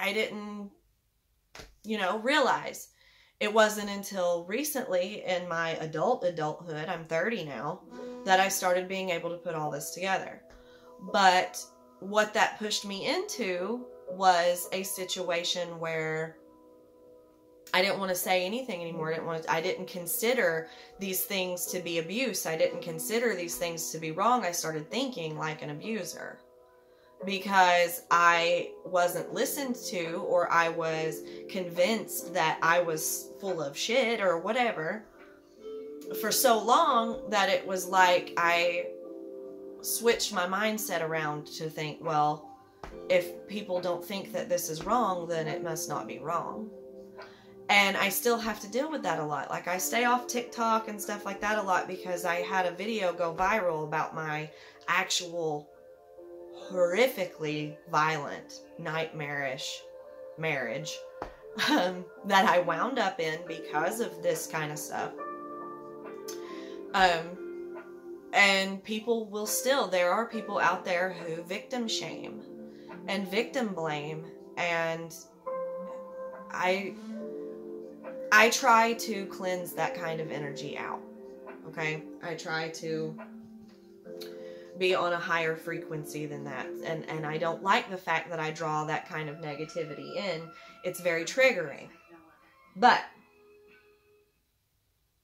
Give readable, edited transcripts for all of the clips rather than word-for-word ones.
I didn't, you know, realize. It wasn't until recently in my adulthood, I'm 30 now, that I started being able to put all this together. But what that pushed me into was a situation where I didn't want to say anything anymore. I didn't consider these things to be abuse. I didn't consider these things to be wrong. I started thinking like an abuser because I wasn't listened to, or I was convinced that I was full of shit or whatever for so long that it was like I switched my mindset around to think, well, if people don't think that this is wrong, then it must not be wrong. And I still have to deal with that a lot. Like, I stay off TikTok and stuff like that a lot because I had a video go viral about my actual horrifically violent, nightmarish marriage that I wound up in because of this kind of stuff. And people will still, there are people out there who victim shame and victim blame, and I try to cleanse that kind of energy out, okay? I try to be on a higher frequency than that, and I don't like the fact that I draw that kind of negativity in. It's very triggering. But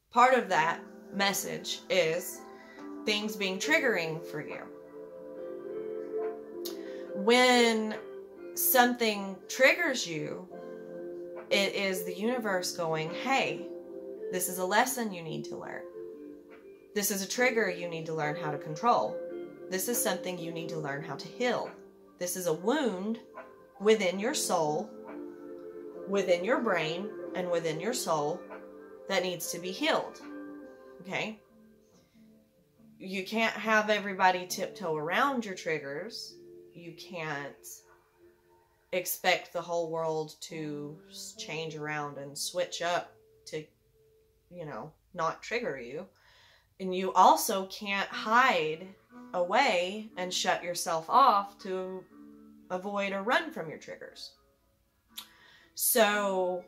part of that message is things being triggering for you. When something triggers you, it is the universe going, hey, this is a lesson you need to learn. This is a trigger you need to learn how to control. This is something you need to learn how to heal. This is a wound within your soul, within your brain, and within your soul that needs to be healed. Okay? You can't have everybody tiptoe around your triggers. You can't expect the whole world to change around and switch up to, you know, not trigger you. And you also can't hide away and shut yourself off to avoid or run from your triggers. So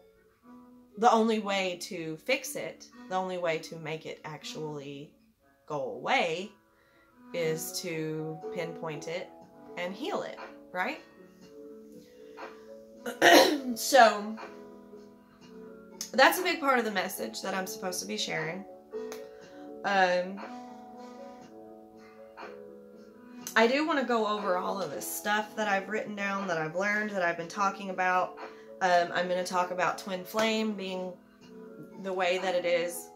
the only way to fix it, the only way to make it actually go away, is to pinpoint it and heal it, right? So that's a big part of the message that I'm supposed to be sharing. I do want to go over all of this stuff that I've written down, that I've learned, that I've been talking about. I'm going to talk about twin flame being the way that it is.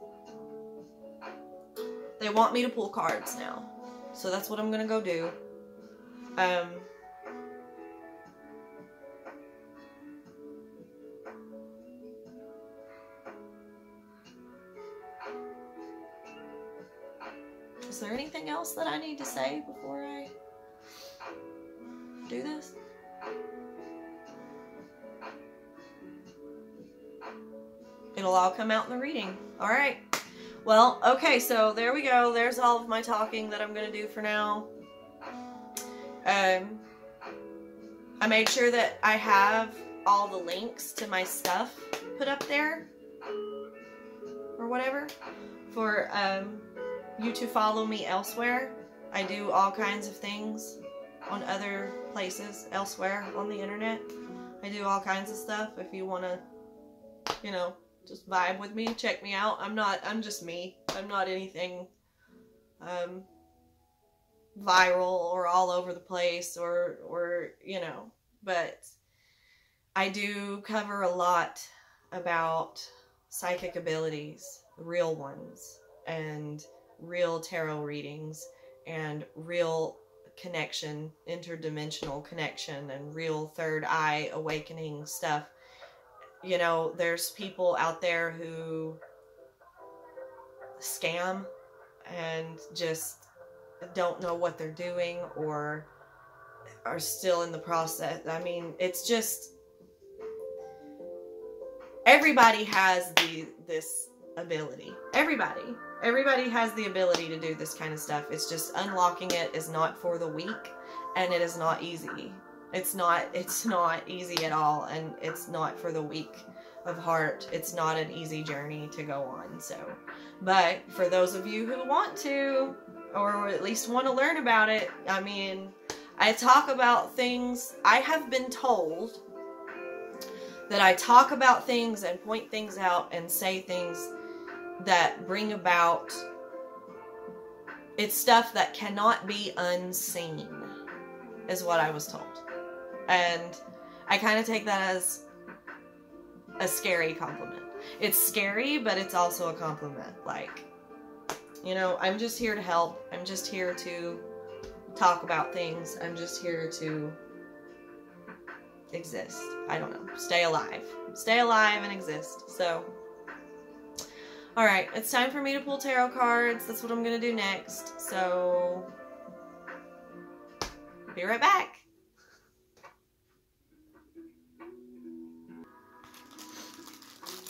They want me to pull cards now, so that's what I'm going to go do. Is there anything else that I need to say before I do this? It'll all come out in the reading. All right. Well, okay, so there we go. There's all of my talking that I'm going to do for now. I made sure that I have all the links to my stuff put up there or whatever for you to follow me elsewhere. I do all kinds of things on other places elsewhere on the internet. I do all kinds of stuff. If you want to, you know, just vibe with me, check me out. I'm just me. I'm not anything viral or all over the place or, you know, but I do cover a lot about psychic abilities, real ones, and real tarot readings, and real connection, interdimensional connection, and real third eye awakening stuff. You know, there's people out there who scam and just don't know what they're doing or are still in the process. I mean, it's just, everybody has this ability. Everybody has the ability to do this kind of stuff. It's just unlocking it is not for the weak, and it is not easy. It's not easy at all, and it's not for the weak of heart. It's not an easy journey to go on. So, but for those of you who want to, or at least want to learn about it, I mean, I talk about things. I have been told that I talk about things and point things out and say things that bring about, it's stuff that cannot be unseen, is what I was told. And I kind of take that as a scary compliment. It's scary, but it's also a compliment. Like, you know, I'm just here to help. I'm just here to talk about things. I'm just here to exist. I don't know. Stay alive. Stay alive and exist. So, alright, it's time for me to pull tarot cards. That's what I'm going to do next. So, be right back.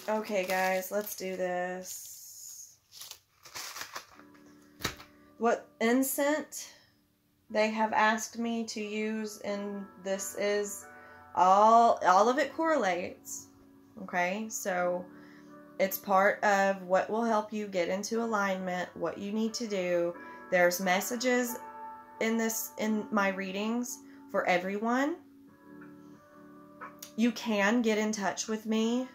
Okay, guys, let's do this. What incense they have asked me to use in this is all of it correlates. Okay, so it's part of what will help you get into alignment, what you need to do. There's messages in my readings for everyone. You can get in touch with me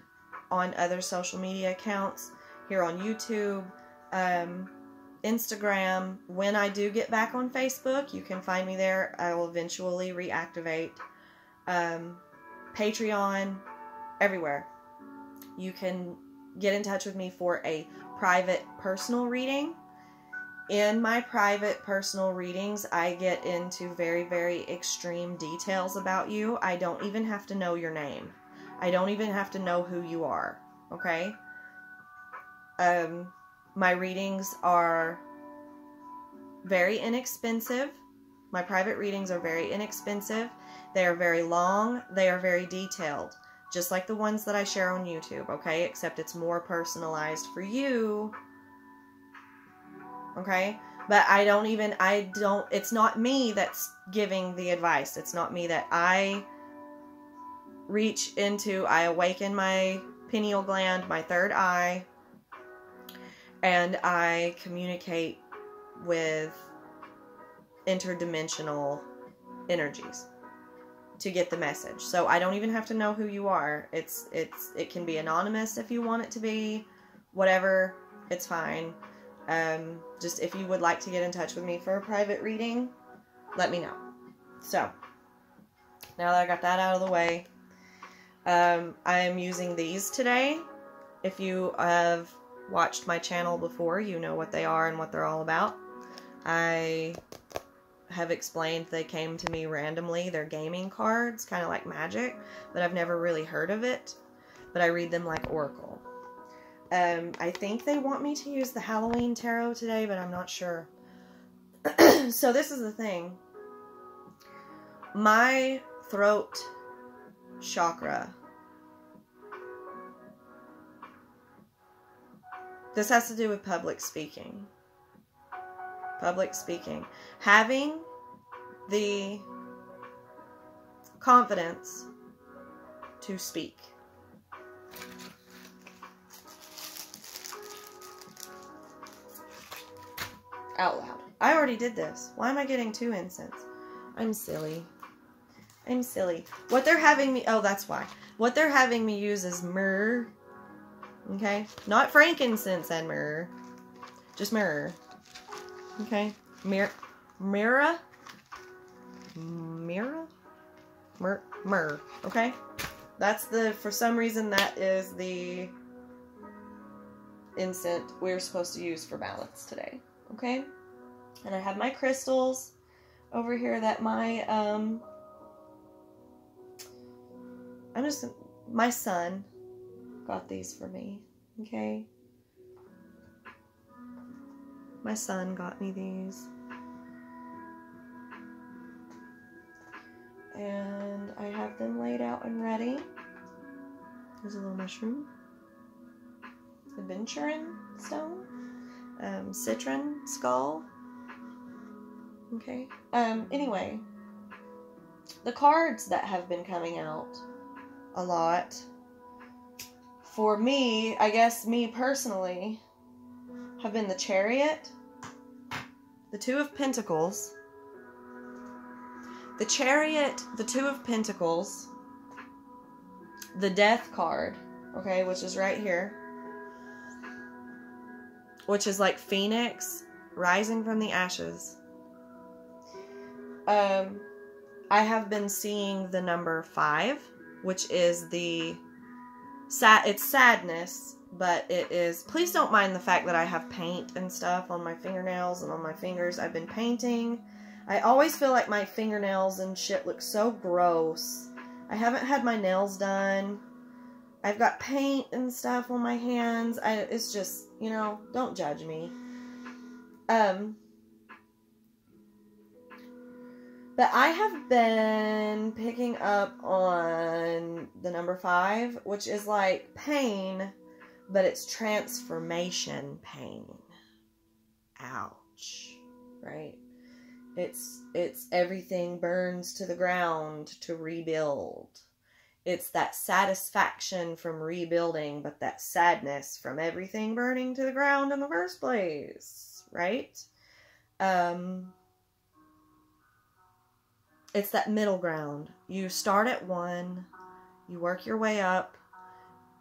on other social media accounts, here on YouTube, Instagram. When I do get back on Facebook, you can find me there. I will eventually reactivate. Patreon, everywhere. You can get in touch with me for a private personal reading. In my private personal readings, I get into very, very extreme details about you. I don't even have to know your name. I don't even have to know who you are, okay? My readings are very inexpensive. My private readings are very inexpensive. They are very long. They are very detailed, just like the ones that I share on YouTube, okay? Except it's more personalized for you, okay? But it's not me that's giving the advice. It's not me that I awaken my pineal gland, my third eye, and I communicate with interdimensional energies to get the message. So I don't even have to know who you are. It can be anonymous if you want it to be, whatever, it's fine. Just if you would like to get in touch with me for a private reading, let me know. So, now that I got that out of the way, I am using these today. If you have watched my channel before, you know what they are and what they're all about. I have explained they came to me randomly. They're gaming cards, kind of like magic, but I've never really heard of it. But I read them like oracle. I think they want me to use the Halloween tarot today, but I'm not sure. So this is the thing. My throat chakra. This has to do with public speaking. Public speaking. Having the confidence to speak. Out loud. I already did this. Why am I getting 2 incense? I'm silly. I'm silly. What they're having me... Oh, that's why. What they're having me use is myrrh. Okay? Not frankincense and myrrh. Just myrrh. Okay? Myrrh. Okay? That's the... For some reason, that is the incense we're supposed to use for balance today. Okay? And I have my crystals over here that my, my son got these for me. Okay? My son got me these. And I have them laid out and ready. There's a little mushroom. Adventuring stone. Citron skull. Okay. Anyway. The cards that have been coming out a lot, for me, I guess me personally, have been the Chariot, the Two of Pentacles, the Chariot, the Two of Pentacles, the Death card, okay, which is right here, which is like Phoenix rising from the ashes. I have been seeing the number 5, which is the it's sadness, but it is, please don't mind the fact that I have paint and stuff on my fingernails and on my fingers. I've been painting. I always feel like my fingernails and shit look so gross. I haven't had my nails done. I've got paint and stuff on my hands. It's just, you know, don't judge me. But I have been picking up on the number 5, which is like pain, but it's transformation pain. Ouch. Right? It's everything burns to the ground to rebuild. It's that satisfaction from rebuilding, but that sadness from everything burning to the ground in the first place. Right? It's that middle ground. You start at 1, you work your way up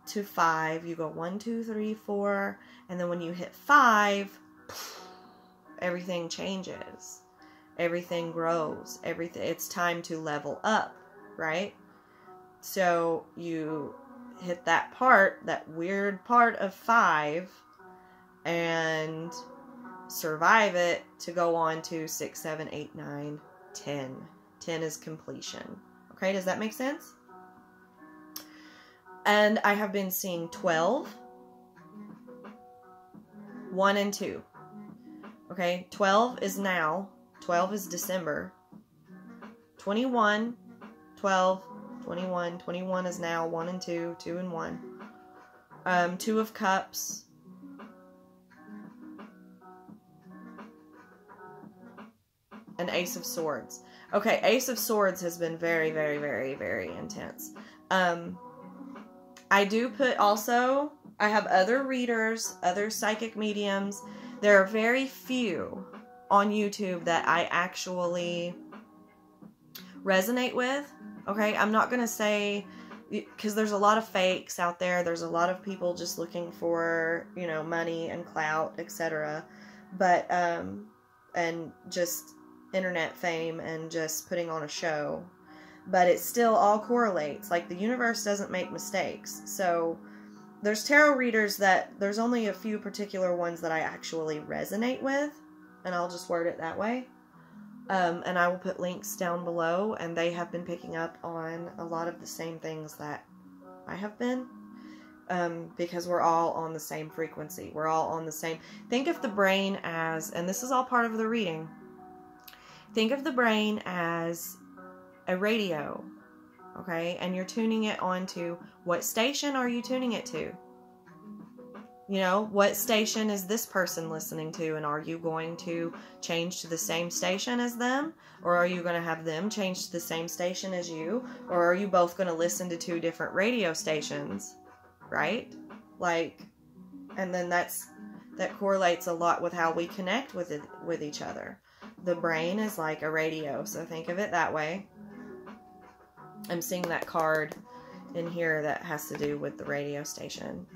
to 5, you go 1, 2, 3, 4, and then when you hit 5, everything changes. Everything grows. It's time to level up, right? So you hit that part, that weird part of 5, and survive it to go on to 6, 7, 8, 9, 10. 10 is completion. Okay, does that make sense? And I have been seeing 12, 1 and 2. Okay, 12 is now. 12 is December. 21, 12, 21. 21 is now. 1 and 2, 2 and 1. 2 of Cups. And Ace of Swords. Okay, Ace of Swords has been very, very, very, very intense. I do put also, I have other readers, other psychic mediums. There are very few on YouTube that I actually resonate with. Okay, I'm not going to say, because there's a lot of fakes out there. There's a lot of people just looking for, you know, money and clout, etc. But, and just internet fame and just putting on a show, but it still all correlates. Like, the universe doesn't make mistakes. So there's tarot readers that there's only a few particular ones that I actually resonate with, and I'll just word it that way. And I will put links down below, and they have been picking up on a lot of the same things that I have been, because we're all on the same frequency. We're all on the same. Think of the brain as, and this is all part of the reading, think of the brain as a radio, okay? And you're tuning it onto, what station are you tuning it to? You know, what station is this person listening to? And are you going to change to the same station as them? Or are you going to have them change to the same station as you? Or are you both going to listen to 2 different radio stations? Right? Like, and then that correlates a lot with how we connect with each other. The brain is like a radio, so think of it that way. I'm seeing that card in here that has to do with the radio station.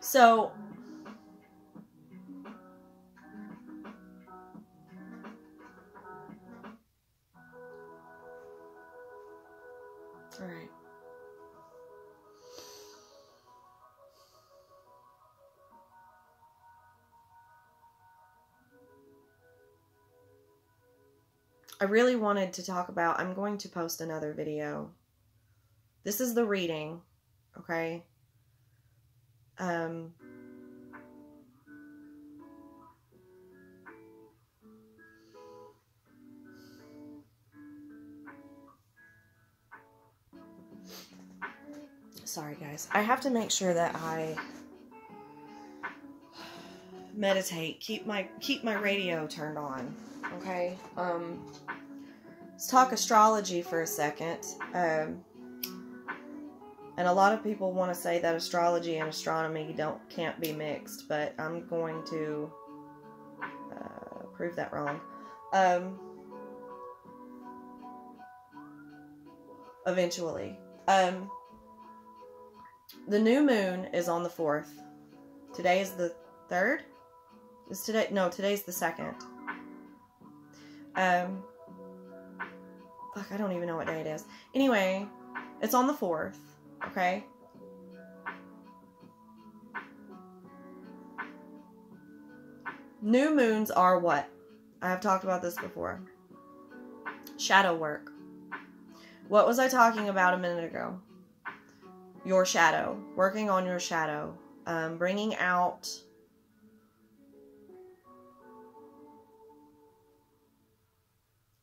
So, all right. I really wanted to talk about, I'm going to post another video. This is the reading, okay? Sorry guys, I have to make sure that I meditate. Keep my radio turned on. Okay. Let's talk astrology for a second. And a lot of people want to say that astrology and astronomy can't be mixed, but I'm going to prove that wrong. Eventually. The new moon is on the 4th. Today is the 3rd? Today's the 2nd. Fuck, I don't even know what day it is. Anyway, it's on the 4th, okay? New moons are what? I have talked about this before. Shadow work. What was I talking about a minute ago? Your shadow. Working on your shadow. Bringing out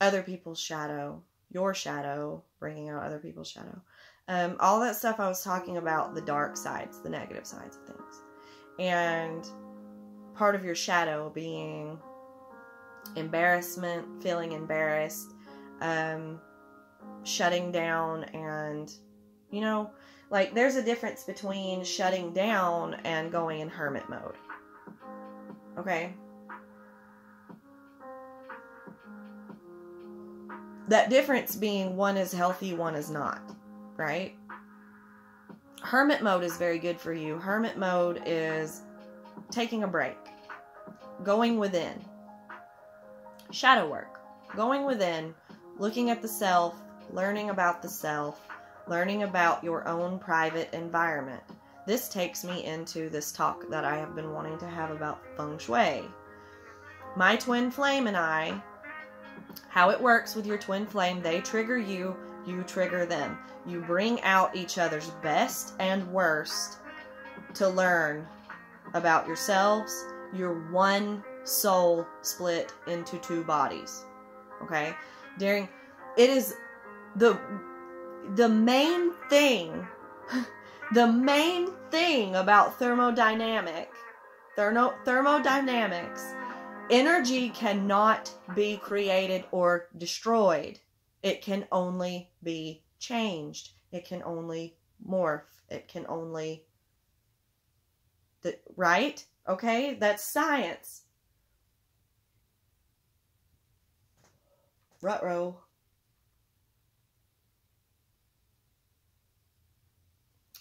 other people's shadow. Your shadow. Bringing out other people's shadow. All that stuff I was talking about, the dark sides, the negative sides of things. And part of your shadow being embarrassment, feeling embarrassed, shutting down, and, you know, like, there's a difference between shutting down and going in hermit mode. Okay? That difference being one is healthy, one is not. Right? Hermit mode is very good for you. Hermit mode is taking a break. Going within. Shadow work. Going within. Looking at the self. Learning about the self. Learning about your own private environment. This takes me into this talk that I have been wanting to have about feng shui. My twin flame and I, how it works with your twin flame, they trigger you, you trigger them. You bring out each other's best and worst to learn about yourselves. You're one soul split into two bodies. Okay? It is the main thing about thermodynamics, energy cannot be created or destroyed. It can only be changed. It can only morph. It can only... right? Okay? That's science. Ruh-roh.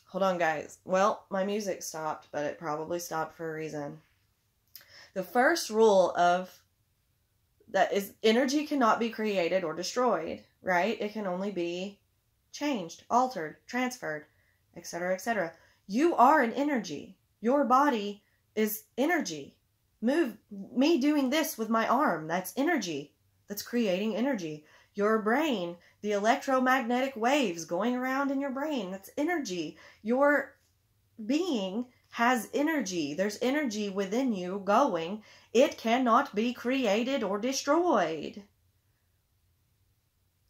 Hold on, guys. Well, my music stopped, but it probably stopped for a reason. The first rule of that is energy cannot be created or destroyed, right? It can only be changed, altered, transferred, etc., etc. You are an energy. Your body is energy. Me doing this with my arm, that's energy. That's creating energy. Your brain, the electromagnetic waves going around in your brain, that's energy. Your being has energy. There's energy within you going. It cannot be created or destroyed.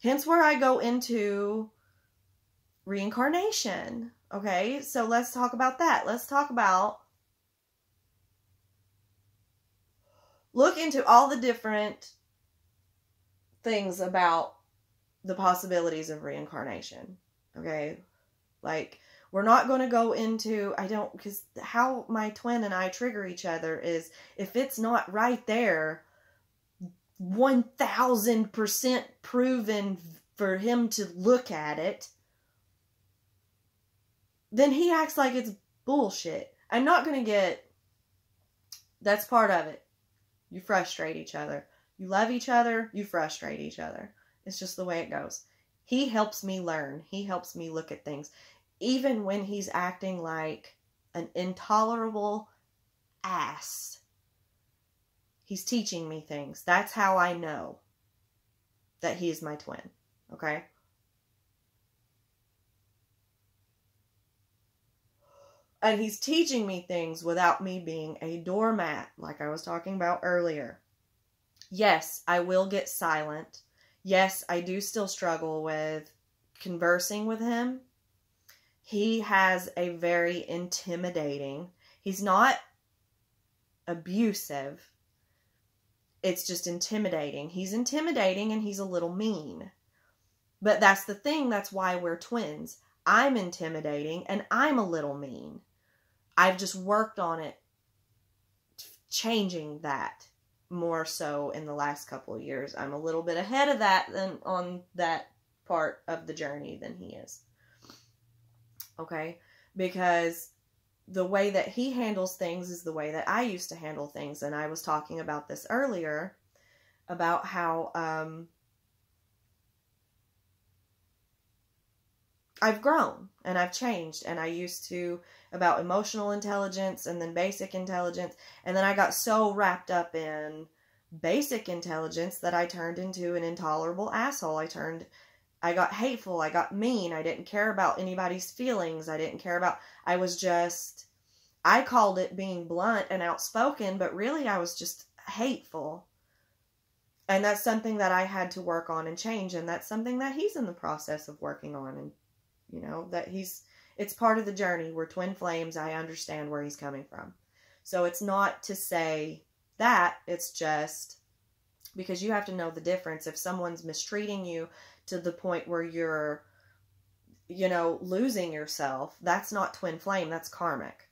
Hence where I go into reincarnation. Okay, so let's talk about that. Let's talk about... look into all the different things about the possibilities of reincarnation. Okay? Like, we're not going to go into... because how my twin and I trigger each other is, if it's not right there, 1000% proven for him to look at it, then he acts like it's bullshit. I'm not going to get... that's part of it. You frustrate each other. You love each other, you frustrate each other. It's just the way it goes. He helps me learn. He helps me look at things. Even when he's acting like an intolerable ass, he's teaching me things. That's how I know that he is my twin. Okay? And he's teaching me things without me being a doormat, like I was talking about earlier. Yes, I will get silent. Yes, I do still struggle with conversing with him. He has a very intimidating... he's not abusive. It's just intimidating. He's intimidating and he's a little mean. But that's the thing. That's why we're twins. I'm intimidating and I'm a little mean. I've just worked on it, changing that more so in the last couple of years. I'm a little bit ahead of that than on that part of the journey than he is. Okay? Because the way that he handles things is the way that I used to handle things. And I was talking about this earlier, about how I've grown and I've changed. And I used to, about emotional intelligence and then basic intelligence. And then I got so wrapped up in basic intelligence that I turned into an intolerable asshole. I got hateful. I got mean. I didn't care about anybody's feelings. I called it being blunt and outspoken, but really I was just hateful. And that's something that I had to work on and change. And that's something that he's in the process of working on. And, you know, it's part of the journey. We're twin flames. I understand where he's coming from. So it's not to say that, it's just because you have to know the difference. If someone's mistreating you to the point where you're, you know, losing yourself, that's not twin flame, that's karmic.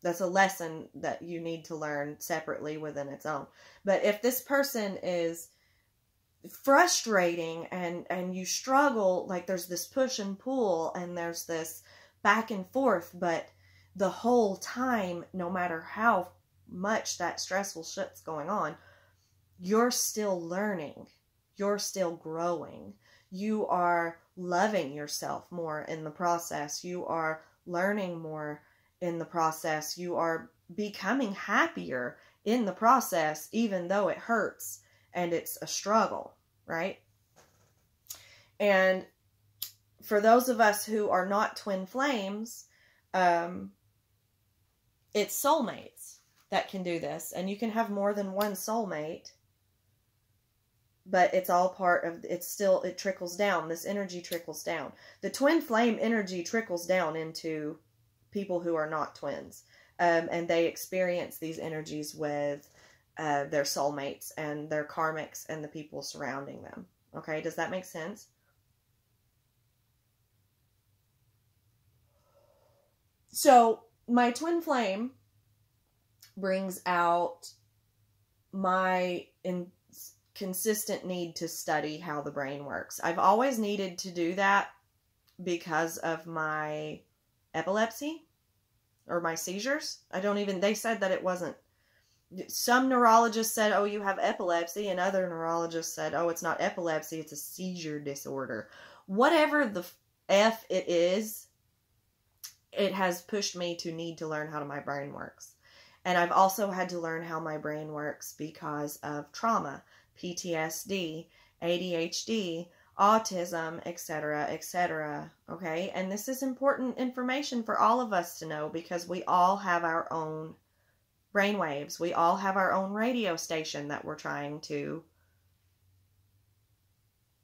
That's a lesson that you need to learn separately within its own. But if this person is frustrating and you struggle, like there's this push and pull and there's this back and forth, but the whole time, no matter how much that stressful shit's going on, you're still learning. You're still growing. You are loving yourself more in the process. You are learning more in the process. You are becoming happier in the process, even though it hurts and it's a struggle, right? And for those of us who are not twin flames, it's soulmates that can do this. And you can have more than one soulmate, but it's all part of, it trickles down. This energy trickles down. The twin flame energy trickles down into people who are not twins. And they experience these energies with their soulmates and their karmics and the people surrounding them. Okay, does that make sense? So my twin flame brings out my consistent need to study how the brain works. I've always needed to do that because of my epilepsy or my seizures. They said that it wasn't. Some neurologists said, oh, you have epilepsy, and other neurologists said, oh, it's not epilepsy, it's a seizure disorder. Whatever the F it is, it has pushed me to need to learn how my brain works. And I've also had to learn how my brain works because of trauma, PTSD, ADHD, autism, etc., etc. Okay? And this is important information for all of us to know because we all have our own brainwaves. We all have our own radio station that we're trying to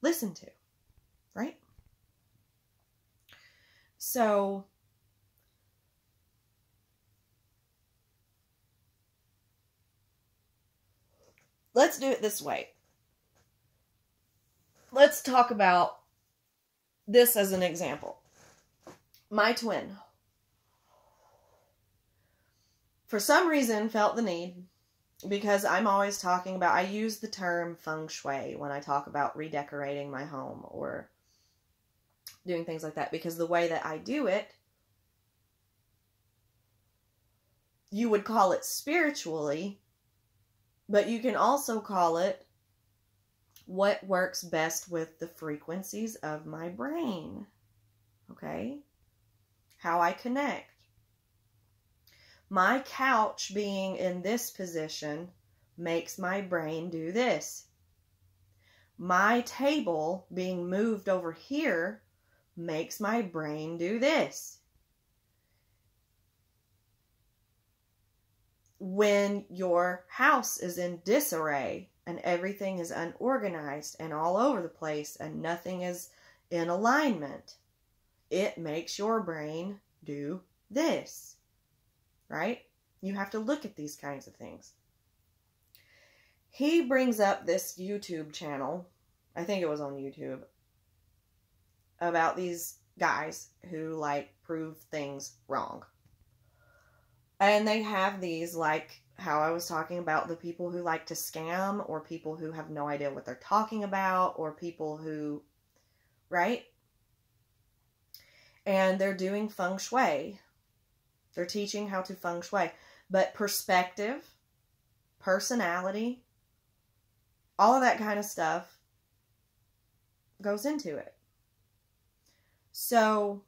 listen to, right? So let's do it this way. Let's talk about this as an example. My twin, for some reason, felt the need, because I'm always talking about, I use the term feng shui when I talk about redecorating my home or doing things like that, because the way that I do it, you would call it spiritually, but you can also call it what works best with the frequencies of my brain. Okay? How I connect. My couch being in this position makes my brain do this. My table being moved over here makes my brain do this. When your house is in disarray and everything is unorganized and all over the place and nothing is in alignment, it makes your brain do this, right? You have to look at these kinds of things. He brings up this YouTube channel, I think it was on YouTube, about these guys who, like, prove things wrong. And they have these, like, how I was talking about the people who like to scam, or people who have no idea what they're talking about, or people who, right? And they're doing feng shui. They're teaching how to feng shui. But perspective, personality, all of that kind of stuff goes into it. So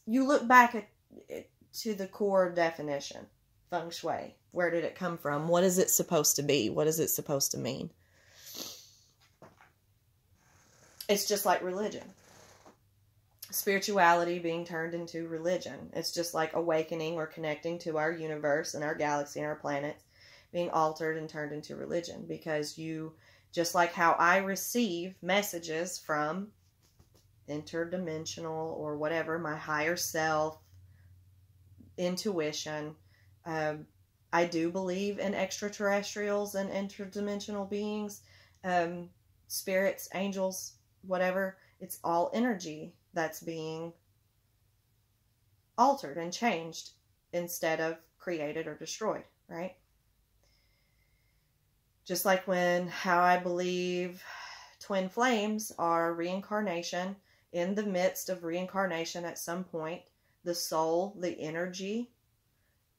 you look back at it, to the core definition, feng shui. Where did it come from? What is it supposed to be? What is it supposed to mean? It's just like religion. Spirituality being turned into religion. It's just like awakening or connecting to our universe and our galaxy and our planets being altered and turned into religion. Because you, just like how I receive messages from interdimensional or whatever, my higher self, intuition, I do believe in extraterrestrials and interdimensional beings, spirits, angels, whatever. It's all energy that's being altered and changed instead of created or destroyed, right? Just like how I believe twin flames are reincarnation. In the midst of reincarnation, at some point, the soul, the energy,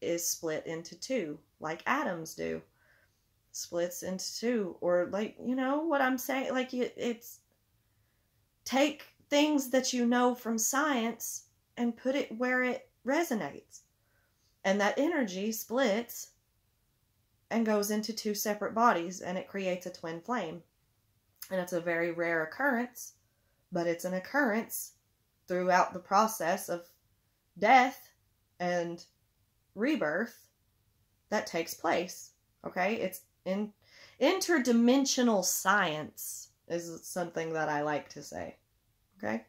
is split into two, like atoms do. Splits into two. Or, like, you know what I'm saying? Like, it's take things that you know from science and put it where it resonates. And that energy splits and goes into two separate bodies, and it creates a twin flame. And it's a very rare occurrence, but it's an occurrence throughout the process of death and rebirth that takes place. Okay? It's interdimensional science is something that I like to say. Okay?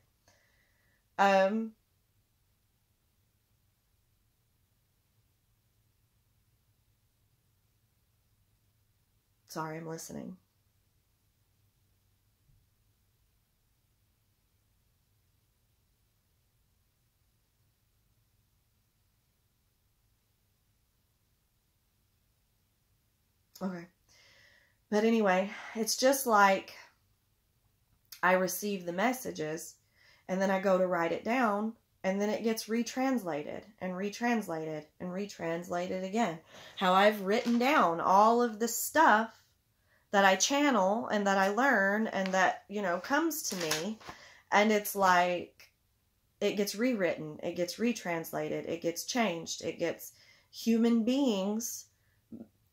Sorry, I'm listening. Okay. But anyway, it's just like I receive the messages and then I go to write it down, and then it gets retranslated and retranslated and retranslated again. How I've written down all of the stuff that I channel and that I learn and that, you know, comes to me, and it's like it gets rewritten, it gets retranslated, it gets changed, it gets human beings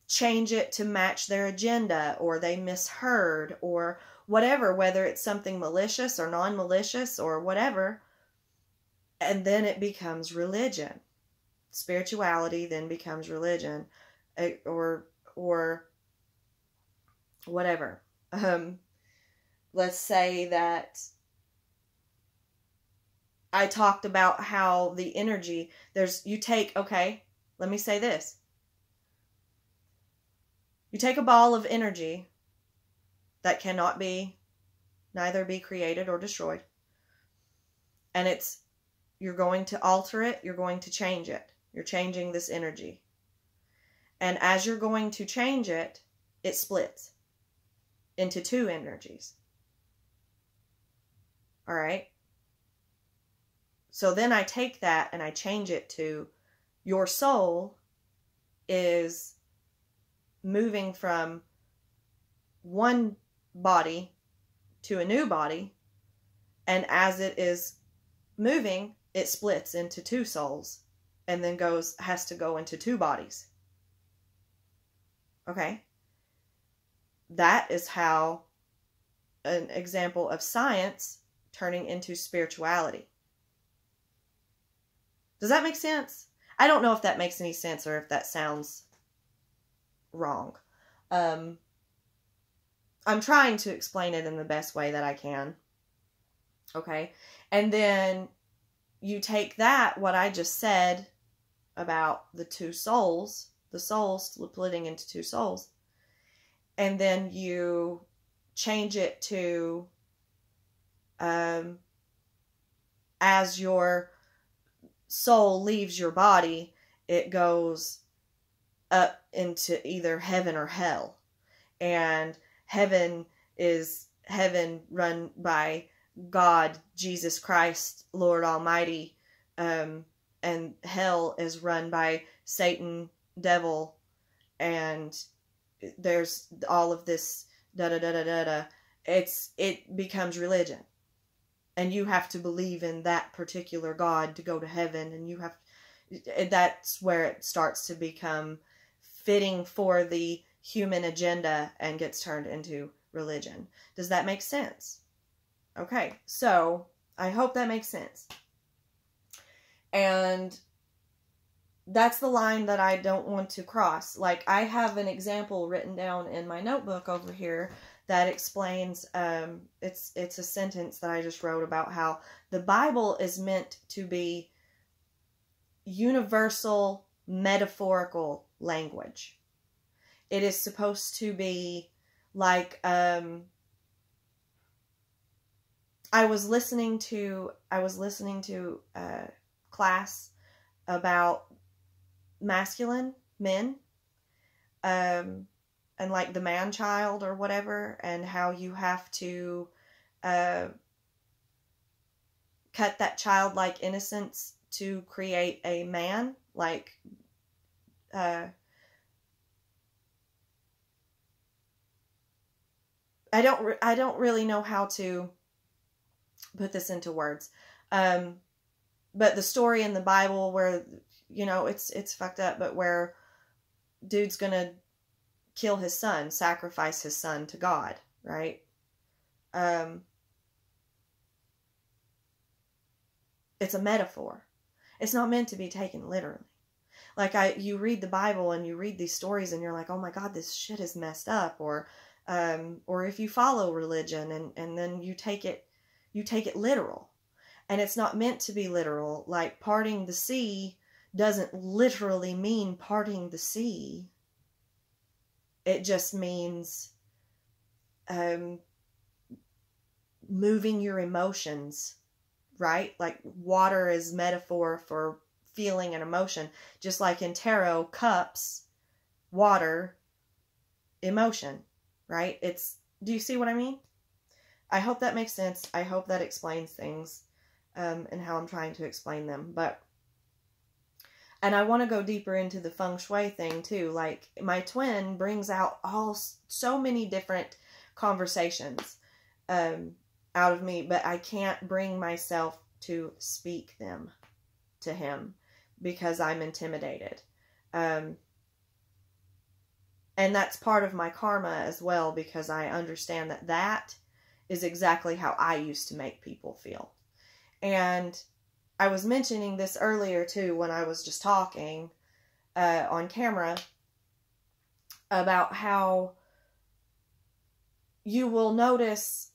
change it to match their agenda, or they misheard, or whatever, whether it's something malicious or non-malicious or whatever, and then it becomes religion. Spirituality then becomes religion, or whatever. Let's say that I talked about how the energy, okay, let me say this. You take a ball of energy that cannot neither be created or destroyed, and you're going to alter it, you're going to change it. You're changing this energy. And as you're going to change it, it splits into two energies. All right? So then I take that and I change it to your soul is moving from one body to a new body, and as it is moving, it splits into two souls, and then has to go into two bodies. Okay? That is how an example of science turning into spirituality. Does that make sense? I don't know if that makes any sense or if that sounds wrong. I'm trying to explain it in the best way that I can. Okay? And then you take that, what I just said, about the two souls, the soul splitting into two souls, and then you change it to as your soul leaves your body, it goes up into either heaven or hell. And heaven is heaven run by God, Jesus Christ, Lord Almighty, and hell is run by Satan, devil, and there's all of this da-da-da-da-da-da. It becomes religion. And you have to believe in that particular God to go to heaven, and that's where it starts to become fitting for the human agenda and gets turned into religion. Does that make sense? Okay, so I hope that makes sense. And that's the line that I don't want to cross. Like, I have an example written down in my notebook over here that explains, it's a sentence that I just wrote about how the Bible is meant to be universal, metaphorical language. It is supposed to be like, I was listening to a class about masculine men, and like the man child or whatever, and how you have to cut that childlike innocence to create a man. Like, I don't really know how to put this into words. But the story in the Bible where, you know, it's fucked up, but where dude's gonna kill his son, sacrifice his son to God, right? It's a metaphor. It's not meant to be taken literally. Like, you read the Bible and you read these stories and you're like, oh my God, this shit is messed up. Or if you follow religion and then you take it literal. And it's not meant to be literal. Like, parting the sea doesn't literally mean parting the sea. It just means moving your emotions, right? Like, water is metaphor for feeling and emotion. Just like in tarot, cups, water, emotion, right? Do you see what I mean? I hope that makes sense. I hope that explains things, and how I'm trying to explain them. And I want to go deeper into the feng shui thing too. Like, my twin brings out so many different conversations out of me, but I can't bring myself to speak them to him because I'm intimidated. And that's part of my karma as well, because I understand that is exactly how I used to make people feel. And I was mentioning this earlier too when I was just talking on camera about how you will notice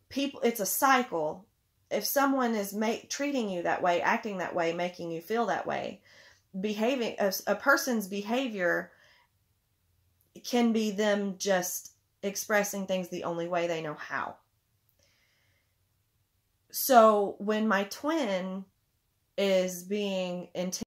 people, it's a cycle. If someone is treating you that way, acting that way, making you feel that way, behaving, a person's behavior can be them just expressing things the only way they know how. So when my twin is being intimidated